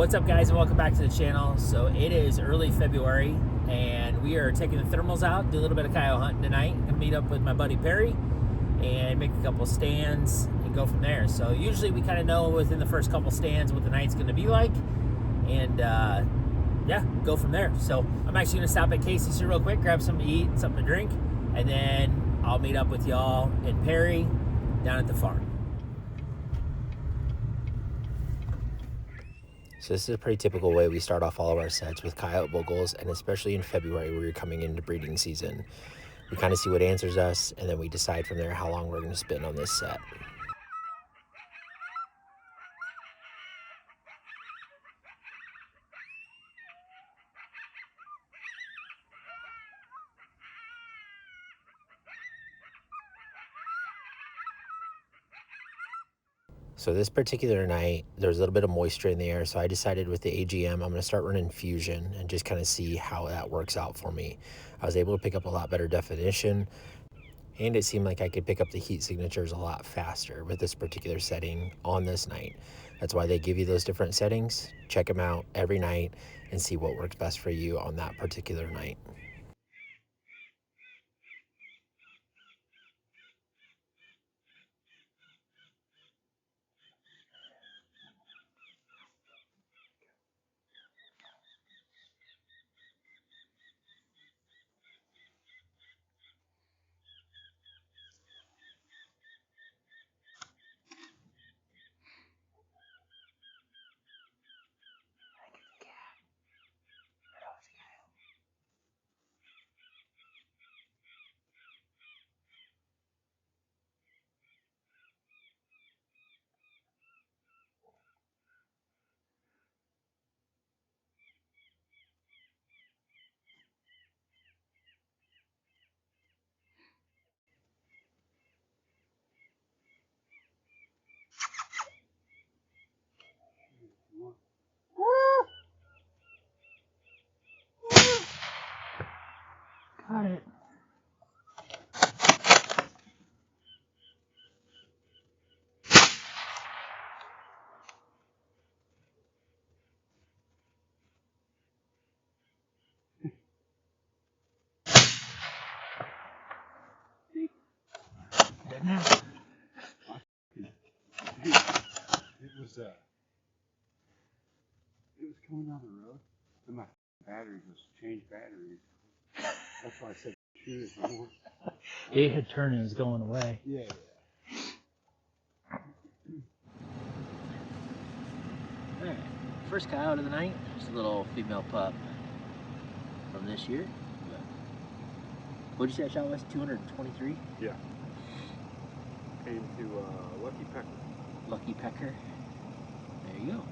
What's up, guys, and welcome back to the channel. So it is early February and we are taking the thermals out, do a little bit of coyote hunting tonight. I'm gonna meet up with my buddy Perry and make a couple stands and go from there. So usually we kind of know within the first couple stands what the night's gonna be like, and yeah, go from there. So I'm actually gonna stop at Casey's here real quick, grab something to eat, something to drink, and then I'll meet up with y'all and Perry down at the farm. So this is a pretty typical way we start off all of our sets with coyote vocals, and especially in February where you're coming into breeding season. We kind of see what answers us, and then we decide from there how long we're going to spend on this set. So this particular night, there was a little bit of moisture in the air, so I decided with the AGM, I'm going to start running Fusion and just kind of see how that works out for me. I was able to pick up a lot better definition, and it seemed like I could pick up the heat signatures a lot faster with this particular setting on this night. That's why they give you those different settings. Check them out every night and see what works best for you on that particular night. Got it. It was coming down the road, and my battery was changed batteries. That's why I said shoot it more. It had turned and was going away. Yeah. Alright, first coyote of the night. Just a little female pup from this year. What'd you say that shot was? 223? Yeah. Came to Lucky Pecker. Lucky Pecker. There you go.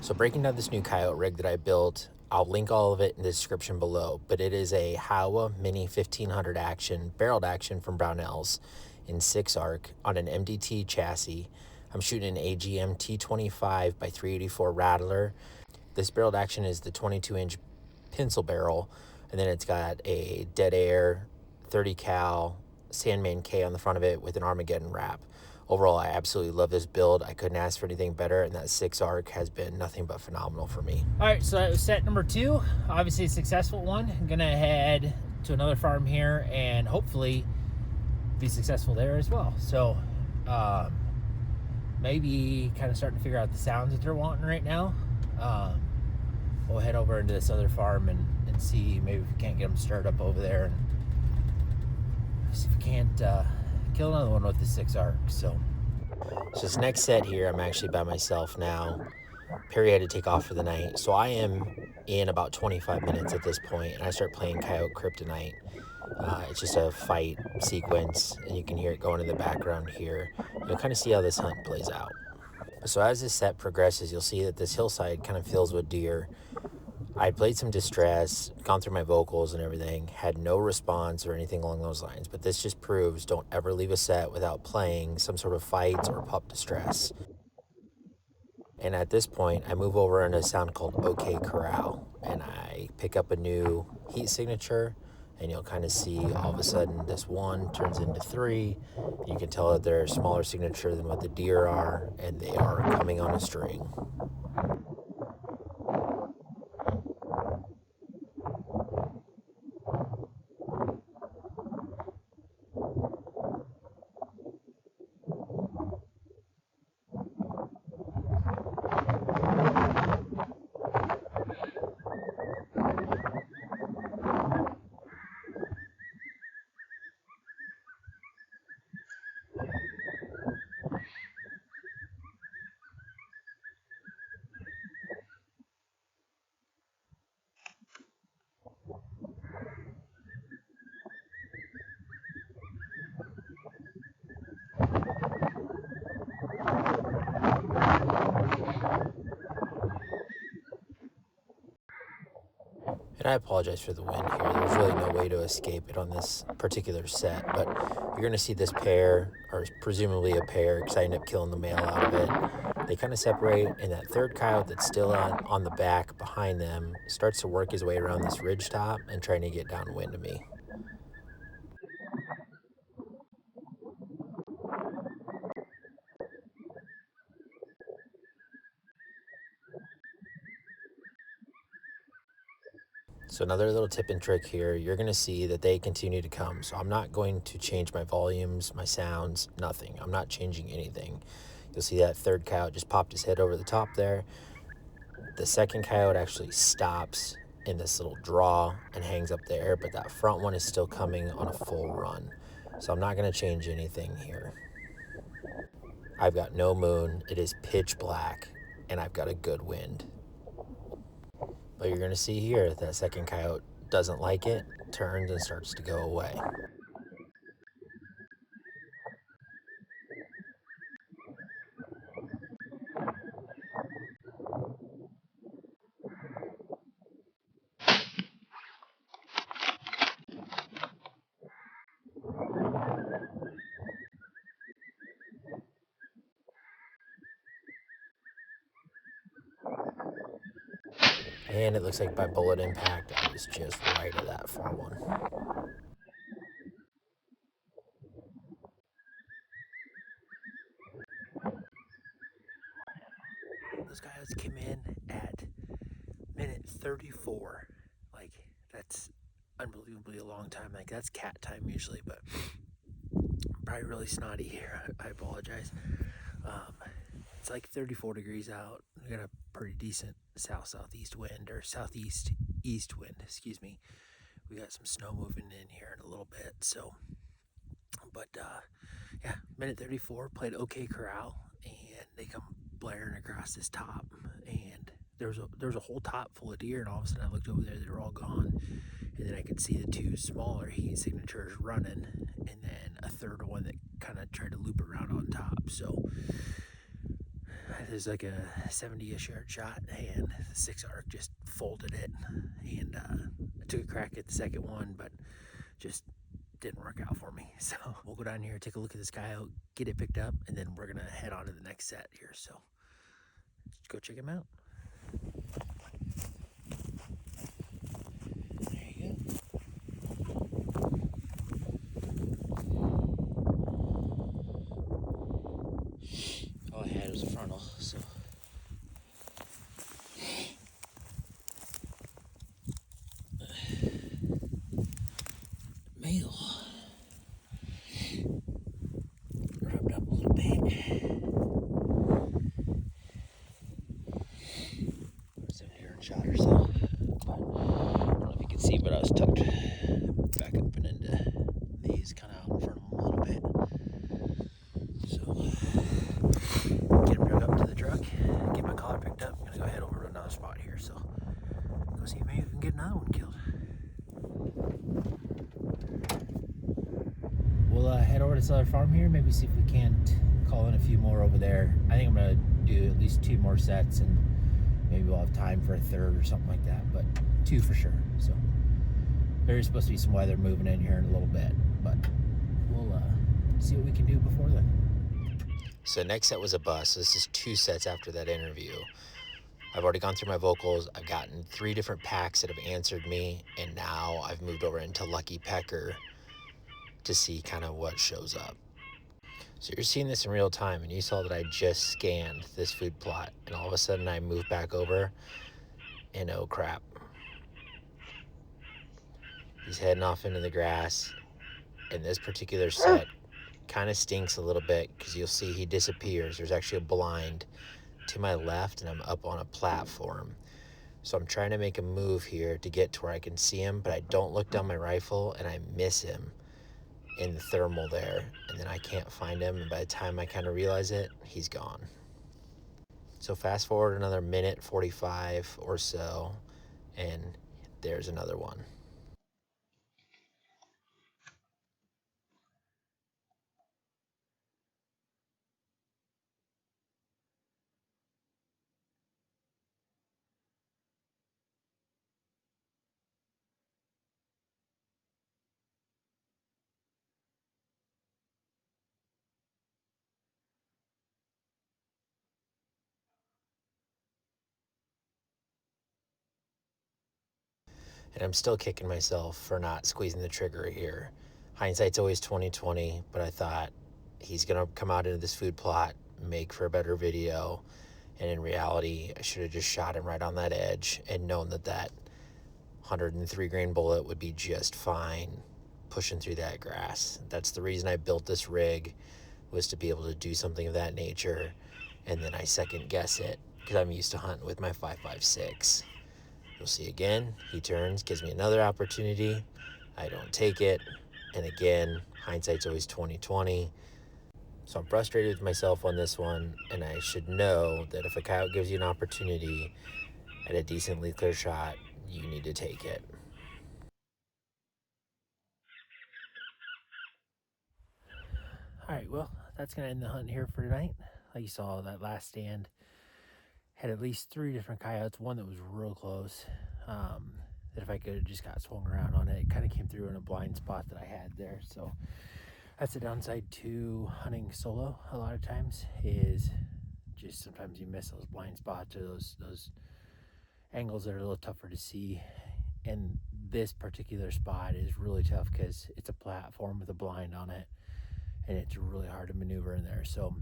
So breaking down this new coyote rig that I built, I'll link all of it in the description below, but it is a Howa Mini 1500 action, barreled action from Brownells in 6-arc on an MDT chassis. I'm shooting an AGM T25 by 384 Rattler. This barreled action is the 22-inch pencil barrel, and then it's got a DeadAir 30 cal Sandman K on the front of it with an Armageddon wrap. Overall, I absolutely love this build. I couldn't ask for anything better, and that 6-arc has been nothing but phenomenal for me. All right, so that was set number 2. Obviously a successful one. I'm gonna head to another farm here and hopefully be successful there as well. So maybe kind of starting to figure out the sounds that they're wanting right now. We'll head over into this other farm and see maybe if we can't get them stirred up over there, and see if we can't kill another one with the 6-arc. So this next set here, I'm actually by myself now. Perry had to take off for the night, so I am in about 25 minutes at this point, and I start playing Coyote Kryptonite. It's just a fight sequence, and you can hear it going in the background here. You'll kind of see how this hunt plays out. So as this set progresses, you'll see that this hillside kind of fills with deer. I played some distress, gone through my vocals and everything, had no response or anything along those lines, but this just proves don't ever leave a set without playing some sort of fights or pup distress. And at this point, I move over into a sound called OK Corral, and I pick up a new heat signature, and you'll kind of see all of a sudden this 1 turns into 3. You can tell that they're a smaller signature than what the deer are, and they are coming on a string. And I apologize for the wind here. There's really no way to escape it on this particular set, but you're going to see this pair, or presumably a pair, because I ended up killing the male out of it. They kind of separate, and that third coyote that's still on the back behind them starts to work his way around this ridge top and trying to get downwind of me. So another little tip and trick here, you're going to see that they continue to come. So I'm not going to change my volumes, my sounds, nothing. I'm not changing anything. You'll see that third coyote just popped his head over the top there. The second coyote actually stops in this little draw and hangs up there, but that front one is still coming on a full run. So I'm not going to change anything here. I've got no moon. It is pitch black, and I've got a good wind. But you're going to see here that second coyote doesn't like it, turns and starts to go away. And it looks like by bullet impact, I was just right at that far one. Those coyotes came in at minute 34. Like, that's unbelievably a long time. Like, that's cat time usually, but I'm probably really snotty here. I apologize. It's like 34 degrees out. We got a pretty decent south-southeast wind, or southeast-east wind, excuse me. We got some snow moving in here in a little bit, so. But, yeah, minute 34, played OK Corral, and they come blaring across this top, and there was a whole top full of deer, and all of a sudden I looked over there, they were all gone, and then I could see the two smaller heat signatures running, and then a third one that kind of tried to loop around on top. So there's like a 70-ish yard shot, and the 6 arc just folded it, and I took a crack at the second one, but just didn't work out for me. So we'll go down here, take a look at this coyote, get it picked up, and then we're gonna head on to the next set here. So let's go check him out. There you go. All I had was a frontal, so male. Rubbed up a little bit. 70-yard shot or so. But I don't know if you can see, but I was tucked back up and into these, kind of out in front of them a little bit. So get him drug up to the truck, get my collar picked up. I'm gonna go head over to another spot here. So go see if maybe we can get another one killed. We'll head over to this other farm here, maybe see if we can't call in a few more over there. I think I'm gonna do at least 2 more sets, and maybe we'll have time for a third or something like that, but 2 for sure. So there is supposed to be some weather moving in here in a little bit, but we'll see what we can do before then. So next set was a bust. This is 2 sets after that interview. I've already gone through my vocals. I've gotten 3 different packs that have answered me, and now I've moved over into Lucky Pecker to see kind of what shows up. So you're seeing this in real time, and you saw that I just scanned this food plot, and all of a sudden I moved back over, and oh crap. He's heading off into the grass, and this particular set kind of stinks a little bit because you'll see he disappears. There's actually a blind to my left, and I'm up on a platform. So I'm trying to make a move here to get to where I can see him, but I don't look down my rifle, and I miss him in the thermal there, and then I can't find him, and by the time I kind of realize it, he's gone. So fast forward another minute 45 or so, and there's another one. And I'm still kicking myself for not squeezing the trigger here. Hindsight's always 20/20, but I thought he's gonna come out into this food plot, make for a better video, and in reality, I should have just shot him right on that edge and known that that 103 grain bullet would be just fine pushing through that grass. That's the reason I built this rig, was to be able to do something of that nature, and then I second guess it because I'm used to hunting with my 5.56. You'll see again, he turns, gives me another opportunity. I don't take it, and again, hindsight's always 20/20. So I'm frustrated with myself on this one, and I should know that if a coyote gives you an opportunity at a decently clear shot, you need to take it. All right, well, that's going to end the hunt here for tonight. Like you saw, that last stand had at least 3 different coyotes, one that was real close, that if I could have just got swung around on it, it kind of came through in a blind spot that I had there. So that's the downside to hunting solo a lot of times, is just sometimes you miss those blind spots or those angles that are a little tougher to see. And this particular spot is really tough because it's a platform with a blind on it, and it's really hard to maneuver in there. So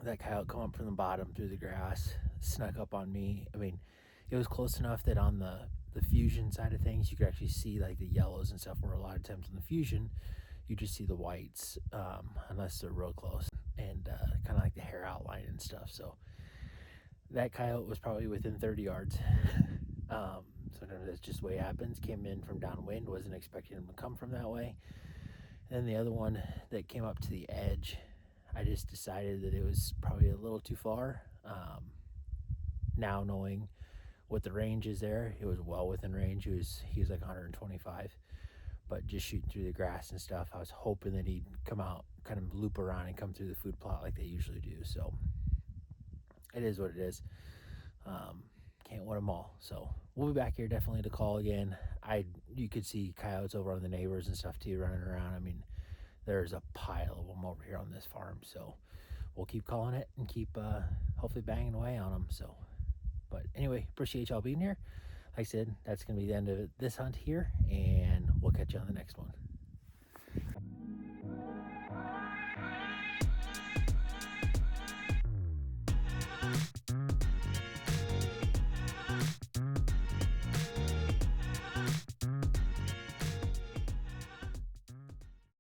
that coyote come up from the bottom through the grass, snuck up on me. I mean, it was close enough that on the fusion side of things, you could actually see like the yellows and stuff, where a lot of times on the fusion, you just see the whites, unless they're real close, and kind of like the hair outline and stuff. So that coyote was probably within 30 yards. Sometimes that's just the way it happens. Came in from downwind, wasn't expecting him to come from that way. And then the other one that came up to the edge, I just decided that it was probably a little too far. Now knowing what the range is there, it was well within range. He was like 125, but just shooting through the grass and stuff, I was hoping that he'd come out, kind of loop around and come through the food plot like they usually do. So it is what it is. Can't win them all. So we'll be back here definitely to call again. You could see coyotes over on the neighbors and stuff too, running around. I mean, there's a pile of them over here on this farm. So we'll keep calling it and keep hopefully banging away on them. So, but anyway, appreciate y'all being here. Like I said, that's going to be the end of this hunt here, and we'll catch you on the next one.